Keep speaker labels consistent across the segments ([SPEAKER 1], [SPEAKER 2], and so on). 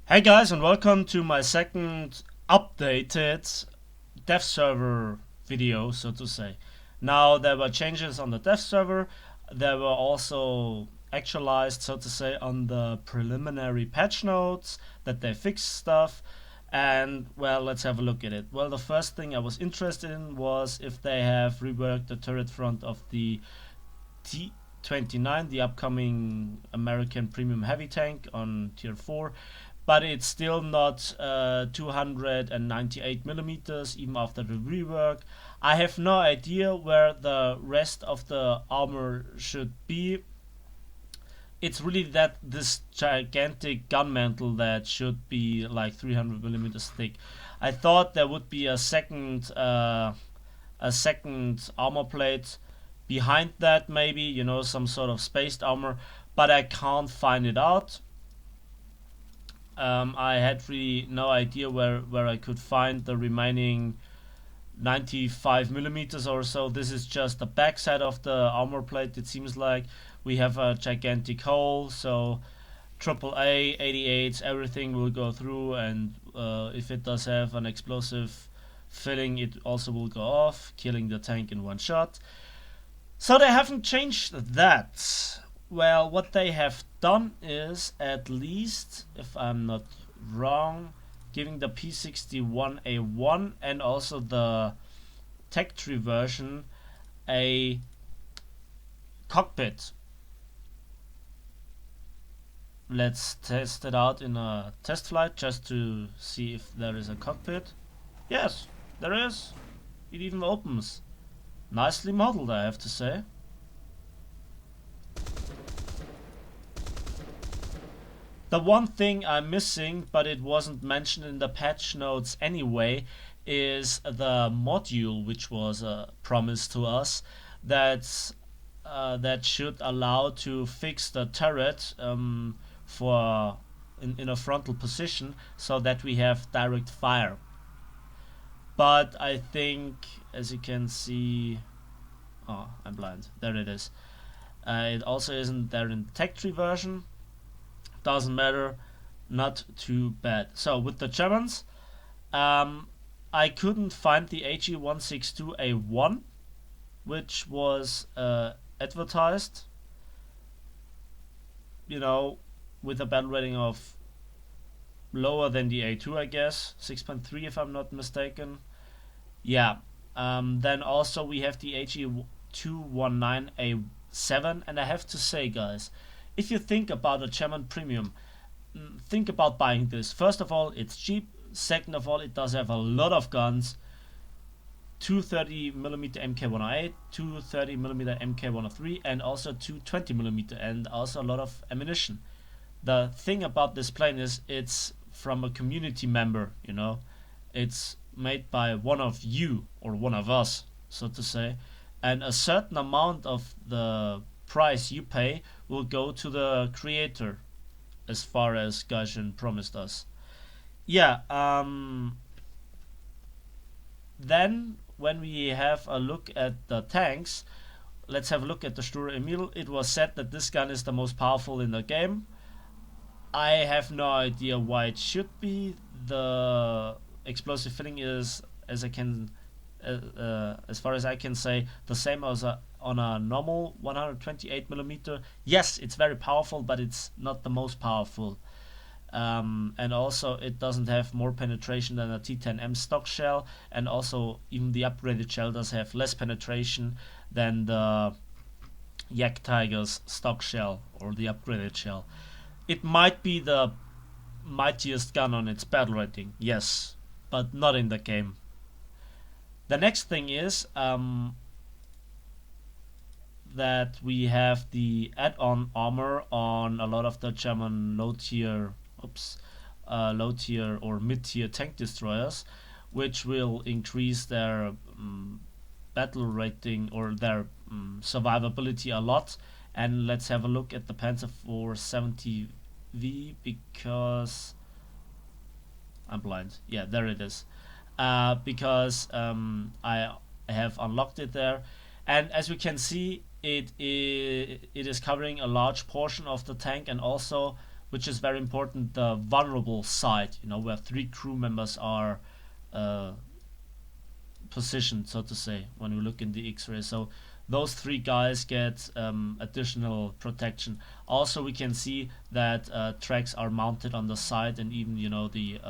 [SPEAKER 1] Hey guys, and welcome to my second updated dev server video, so to say. Now, there were changes on the dev server, there were also actualized, so to say, on the preliminary patch notes that they fixed stuff. And well, let's have a look at it. Well, the first thing I was interested in was if they have reworked the turret front of the T29, the upcoming American premium heavy tank on tier 4, but it's still not 298 millimeters even after the rework. I have no idea where the rest of the armor should be. It's really that this gigantic gun mantle that should be like 300 millimeters thick. I thought there would be a second armor plate behind that, maybe, you know, some sort of spaced armor, but I can't find it out. I had really no idea where I could find the remaining 95 millimeters or so. This is just the backside of the armor plate. It seems like we have a gigantic hole, so AAA 88s, everything will go through, and if it does have an explosive filling, it also will go off, killing the tank in one shot. So they haven't changed that. Well, what they have done is, at least, if I'm not wrong, giving the P61A1 and also the Tech Tree version a cockpit. Let's test it out in a test flight just to see if there is a cockpit. Yes, there is. It even opens. Nicely modeled, I have to say. The one thing I'm missing, but it wasn't mentioned in the patch notes anyway, is the module which was promised to us that should allow to fix the turret for in a frontal position so that we have direct fire. But I think, as you can see, oh, I'm blind. There it is. It also isn't there in the Tech Tree version. Doesn't matter. Not too bad. So with the Germans, I couldn't find the AG162A1, which was advertised. You know, with a battle rating of lower than the A2, I guess 6.3 if I'm not mistaken. Yeah. Then also we have the AG219A7, and I have to say, guys, if you think about a German premium, think about buying this. First of all, it's cheap. Second of all, it does have a lot of guns. 230mm MK108, 230mm MK103, and also 220mm, and also a lot of ammunition. The thing about this plane is it's from a community member, you know. It's made by one of you, or one of us, so to say, and a certain amount of the price you pay will go to the creator, as far as Gaijin promised us. Yeah, then when we have a look at the tanks, let's have a look at the Sture Emil. It was said that this gun is the most powerful in the game. I have no idea why it should be. The explosive filling is, as far as I can say, the same as on a normal 128mm. Yes, it's very powerful, but it's not the most powerful. And also it doesn't have more penetration than a T10M stock shell, and also even the upgraded shell does have less penetration than the Yak Tiger's stock shell or the upgraded shell. It might be the mightiest gun on its battle rating, yes, but not in the game. The next thing is that we have the add-on armor on a lot of the German low tier or mid-tier tank destroyers, which will increase their battle rating or their survivability a lot. And let's have a look at the Panzer 470V, because I'm blind. Yeah, there it is. Because I have unlocked it there, and as we can see, it is covering a large portion of the tank, and also which is very important, the vulnerable side, where 3 crew members are uh, positioned, so to say, when we look in the X-ray. So those 3 guys get additional protection. Also, we can see that tracks are mounted on the side and even the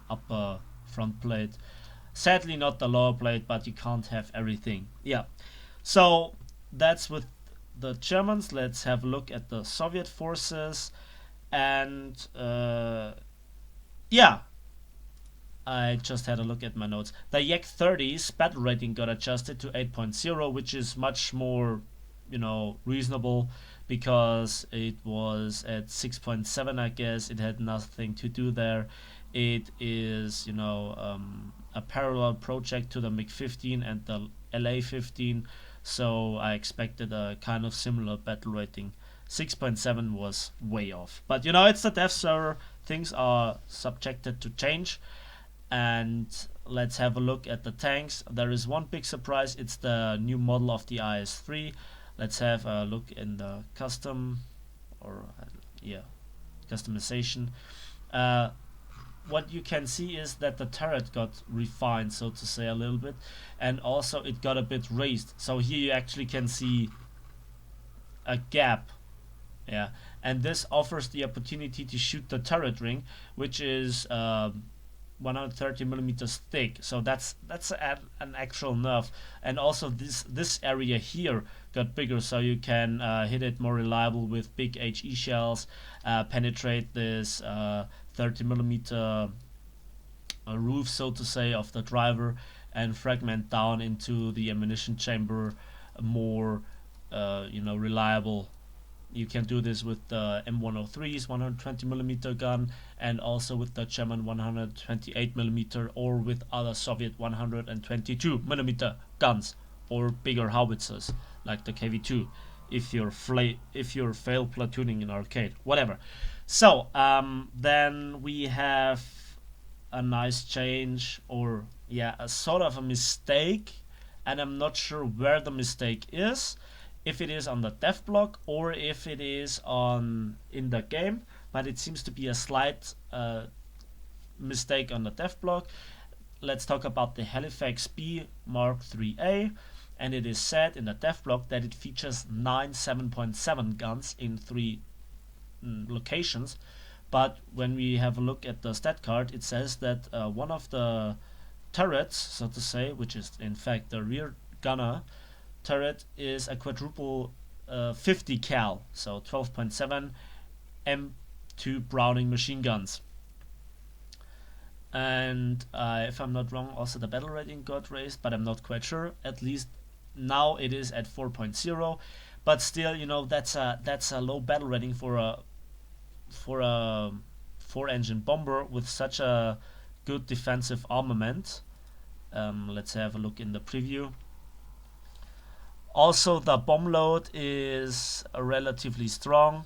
[SPEAKER 1] upper front plate. Sadly, not the lower plate, but you can't have everything. Yeah. So that's with the Germans. Let's have a look at the Soviet forces. And yeah, I just had a look at my notes. The Yak 30's battle rating got adjusted to 8.0, which is much more, reasonable, because it was at 6.7, I guess. It had nothing to do there. It is, a parallel project to the MiG-15 and the LA-15, so I expected a kind of similar battle rating. 6.7 was way off. But, it's the dev server. Things are subjected to change. And let's have a look at the tanks. There is one big surprise. It's the new model of the IS-3. Let's have a look in the custom, or customization. What you can see is that the turret got refined, so to say, a little bit, and also it got a bit raised. So here you actually can see a gap. Yeah, and this offers the opportunity to shoot the turret ring, which is 130 millimeters thick, so that's an actual nerf. And also this area here got bigger, so you can hit it more reliable with big HE shells, penetrate this 30 millimeter roof, so to say, of the driver, and fragment down into the ammunition chamber more reliable. You can do this with the M103's 120 millimeter gun, and also with the German 128 millimeter, or with other Soviet 122 millimeter guns, or bigger howitzers like the KV-2, if you're fail platooning in arcade, whatever. So then we have a nice change, or a sort of a mistake, and I'm not sure where the mistake is. If it is on the dev block or if it is in the game, but it seems to be a slight mistake on the dev block. Let's talk about the Halifax B Mark IIIA, and it is said in the dev block that it features 9 7.7 guns in 3 locations, but when we have a look at the stat card, it says that one of the turrets, so to say, which is in fact the rear gunner turret, is a quadruple 50 cal, so 12.7 M2 Browning machine guns. And if I'm not wrong, also the battle rating got raised, but I'm not quite sure. At least now it is at 4.0, but still, that's a low battle rating for a 4-engine bomber with such a good defensive armament. Let's have a look in the preview. Also, the bomb load is relatively strong,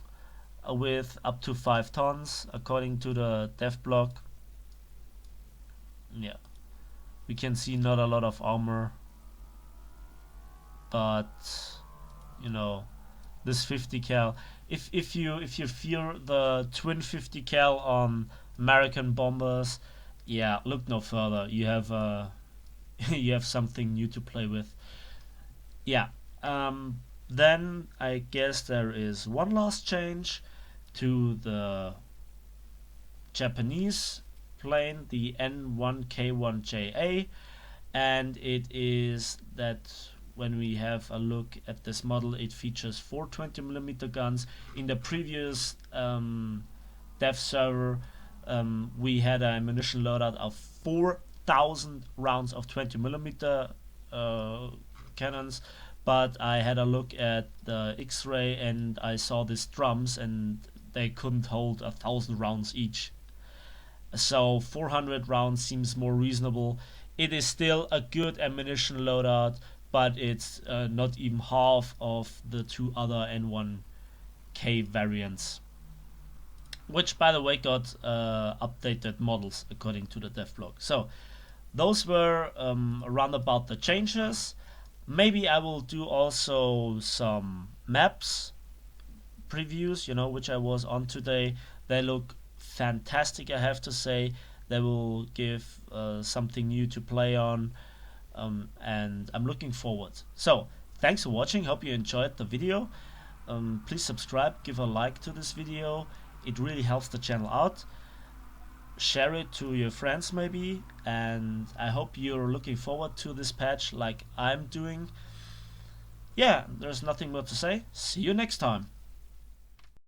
[SPEAKER 1] with up to 5 tons, according to the dev block. Yeah, we can see not a lot of armor, but this 50 cal. If you fear the twin 50 cal on American bombers, look no further. You have you have something new to play with. Then I guess there is one last change to the Japanese plane, the N1K1JA, and it is that when we have a look at this model, it features 4 20mm guns. In the previous dev server, we had an ammunition loadout of 4,000 rounds of 20mm cannons, but I had a look at the X-ray and I saw these drums and they couldn't hold 1,000 rounds each. So 400 rounds seems more reasonable. It is still a good ammunition loadout, but it's not even half of the 2 other N1K variants, which by the way got updated models according to the devlog. So those were around about the changes. Maybe I will do also some maps previews, which I was on today, they look fantastic, I have to say. They will give something new to play on, and I'm looking forward. So, thanks for watching. Hope you enjoyed the video. Please subscribe, give a like to this video. It really helps the channel out. Share it to your friends maybe, and I hope you're looking forward to this patch like I'm doing. Yeah, there's nothing more to say. See you next time.